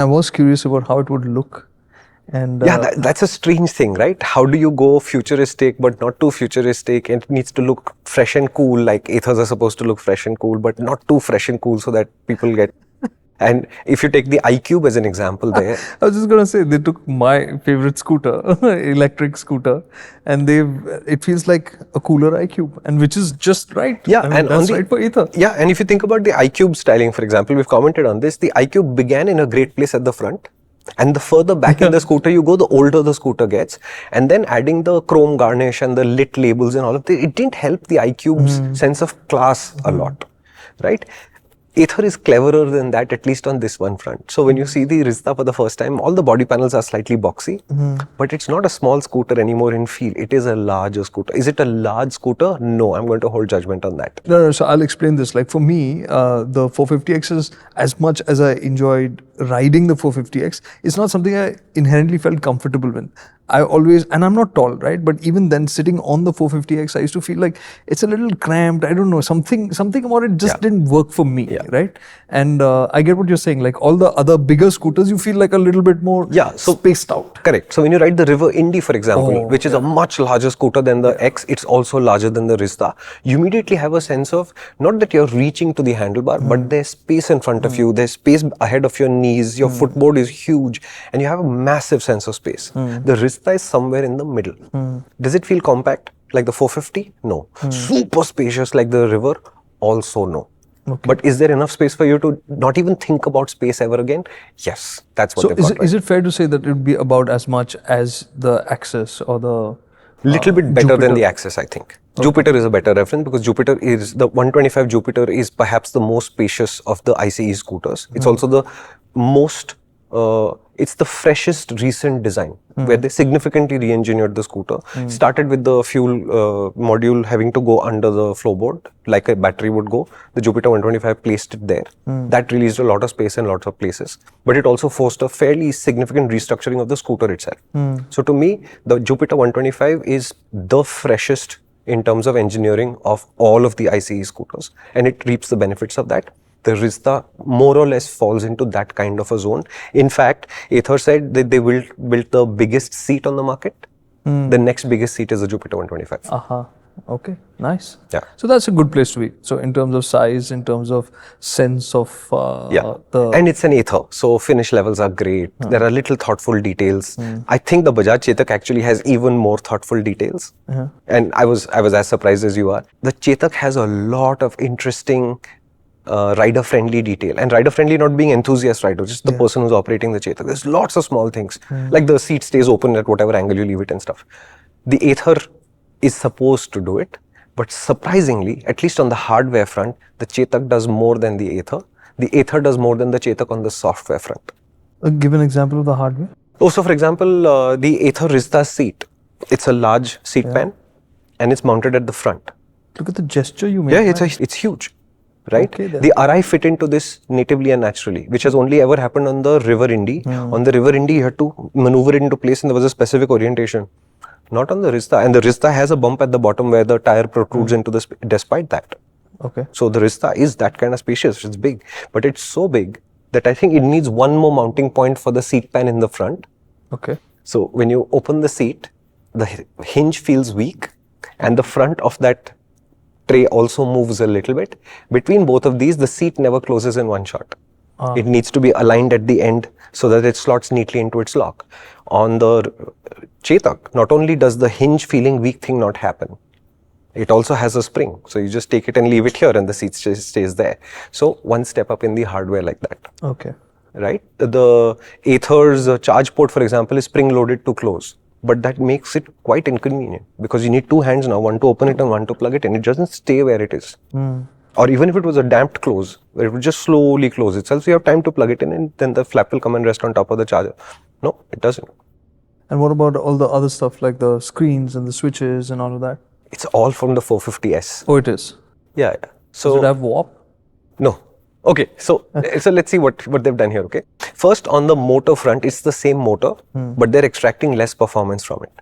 I was curious about how it would look. And that's a strange thing, right? How do you go futuristic but not too futuristic, and it needs to look fresh and cool, like Athers are supposed to look fresh and cool, but not too fresh and cool so that people get... And if you take the iQube as an example there... I was just going to say, they took my favorite scooter, electric scooter, and it feels like a cooler iQube, and which is just right. Yeah, I mean, and that's right for Ather. Yeah, and if you think about the iQube styling, for example, we've commented on this, the iQube began in a great place at the front. And the further back in the scooter you go, the older the scooter gets. And then adding the chrome garnish and the lit labels and all of that, it didn't help the iQube's sense of class a lot, right? Ather is cleverer than that, at least on this one front. So when you see the Rizta for the first time, all the body panels are slightly boxy, but it's not a small scooter anymore in feel. It is a larger scooter. Is it a large scooter? No, I'm going to hold judgment on that. No, so I'll explain this. Like for me, the 450X is, as much as I enjoyed riding the 450X, it's not something I inherently felt comfortable with. I always, and I'm not tall, right? But even then, sitting on the 450X, I used to feel like it's a little cramped. I don't know, something about it just didn't work for me, right? And I get what you're saying. Like all the other bigger scooters, you feel like a little bit more spaced out. Correct. So when you ride the River Indy, for example, which is a much larger scooter than the X, it's also larger than the Rizta. You immediately have a sense of, not that you're reaching to the handlebar, but there's space in front of you, there's space ahead of your knees, your footboard is huge, and you have a massive sense of space. The Rizta is somewhere in the middle. Does it feel compact like the 450? No. Super spacious like the River? Also no. Okay. But is there enough space for you to not even think about space ever again? Yes, that's what they've got right. Is it fair to say that it would be about as much as the Access or the little bit better Jupiter? Than the Access, I think. Okay. Jupiter is a better reference because Jupiter is, the 125 Jupiter is perhaps the most spacious of the ICE scooters. It's also the most, it's the freshest recent design where they significantly re-engineered the scooter. Started with the fuel module having to go under the floorboard like a battery would go. The Jupiter 125 placed it there. That released a lot of space in lots of places. But it also forced a fairly significant restructuring of the scooter itself. So to me, the Jupiter 125 is the freshest in terms of engineering of all of the ICE scooters, and it reaps the benefits of that. The Rizta more or less falls into that kind of a zone. In fact, Ather said that they will build the biggest seat on the market. The next biggest seat is the Jupiter 125. Okay, nice. Yeah. So that's a good place to be. So in terms of size, in terms of sense of and it's an Ather, so finish levels are great. There are little thoughtful details. I think the Bajaj Chetak actually has even more thoughtful details. And I was as surprised as you are. The Chetak has a lot of interesting rider-friendly detail, and rider-friendly not being enthusiast rider, just the person who's operating the Chetak. There's lots of small things, like the seat stays open at whatever angle you leave it and stuff. The Ather is supposed to do it, but surprisingly, at least on the hardware front, the Chetak does more than the Ather. The Ather does more than the Chetak on the software front. Give an example of the hardware. So for example, the Ather Rizta seat, it's a large seat pan, and it's mounted at the front. Look at the gesture you made. Yeah, it's huge. Right? Okay, the RI fit into this natively and naturally, which has only ever happened on the River Indy. On the River Indy, you had to maneuver it into place and there was a specific orientation. Not on the Rizta. And the Rizta has a bump at the bottom where the tire protrudes into the despite that. Okay. So the Rizta is that kind of spacious. It's big. But it's so big that I think it needs one more mounting point for the seat pan in the front. Okay. So when you open the seat, the hinge feels weak and the front of that tray also moves a little bit. Between both of these, the seat never closes in one shot. It needs to be aligned at the end so that it slots neatly into its lock. On the Chetak, not only does the hinge feeling weak thing not happen, it also has a spring. So you just take it and leave it here and the seat stays there. So one step up in the hardware like that. Okay. Right? The Ather's charge port, for example, is spring loaded to close. But that makes it quite inconvenient because you need two hands now, one to open it and one to plug it in. It doesn't stay where it is. Or even if it was a damped close, where it would just slowly close itself, so you have time to plug it in and then the flap will come and rest on top of the charger. No, it doesn't. And what about all the other stuff like the screens and the switches and all of that? It's all from the 450S. Oh, it is? Yeah. So, does it have warp? No. Okay, so let's see what they've done here, okay? First, on the motor front, it's the same motor, but they're extracting less performance from it.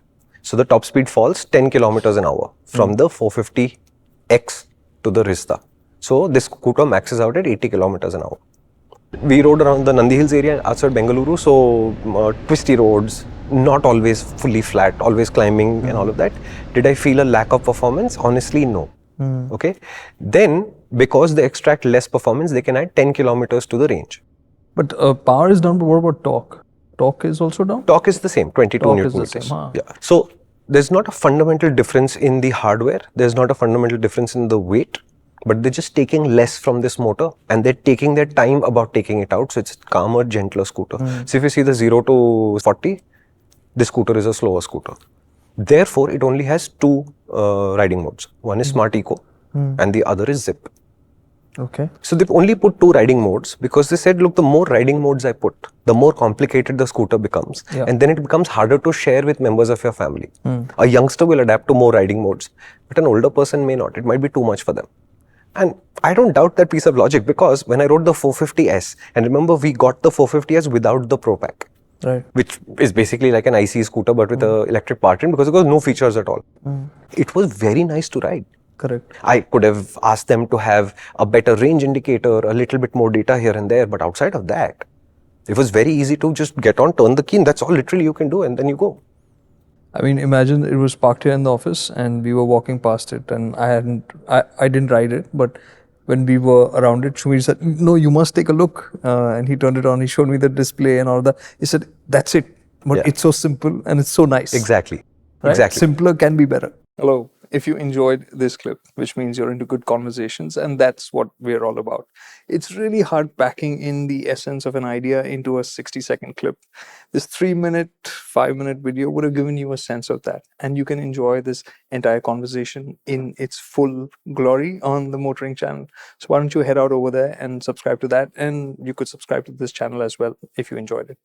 So the top speed falls 10 kilometers an hour from the 450X to the Rizta. So this scooter maxes out at 80 kilometers an hour. We rode around the Nandi Hills area outside Bengaluru, so twisty roads, not always fully flat, always climbing and all of that. Did I feel a lack of performance? Honestly, no. Okay. Then, because they extract less performance, they can add 10 kilometers to the range. But power is down, but what about torque? Torque is also down? Torque is the same, 22 Torque Newton is the meters. same, huh? Yeah. So, there's not a fundamental difference in the hardware. There's not a fundamental difference in the weight. But they're just taking less from this motor and they're taking their time about taking it out. So it's a calmer, gentler scooter. So if you see the 0 to 40, this scooter is a slower scooter. Therefore, it only has two riding modes. One is Smart Eco and the other is Zip. Okay. So they've only put two riding modes because they said, look, the more riding modes I put, the more complicated the scooter becomes. Yeah. And then it becomes harder to share with members of your family. A youngster will adapt to more riding modes, but an older person may not. It might be too much for them. And I don't doubt that piece of logic because when I rode the 450S, and remember we got the 450S without the ProPack, Right. which is basically like an IC scooter but with an electric powertrain because there was no features at all. It was very nice to ride. Correct. I could have asked them to have a better range indicator, a little bit more data here and there, but outside of that, it was very easy to just get on, turn the key, and that's all literally you can do, and then you go. I mean, imagine it was parked here in the office and we were walking past it and I didn't ride it, but when we were around it, Shumi said, no, you must take a look. And he turned it on, he showed me the display and all that. He said, that's it. But it's so simple and it's so nice. Exactly. Right? Exactly. Simpler can be better. Hello. If you enjoyed this clip, which means you're into good conversations, and that's what we're all about. It's really hard packing in the essence of an idea into a 60-second clip. This 3-minute, 5-minute video would have given you a sense of that. And you can enjoy this entire conversation in its full glory on the MotorInc channel. So why don't you head out over there and subscribe to that? And you could subscribe to this channel as well if you enjoyed it.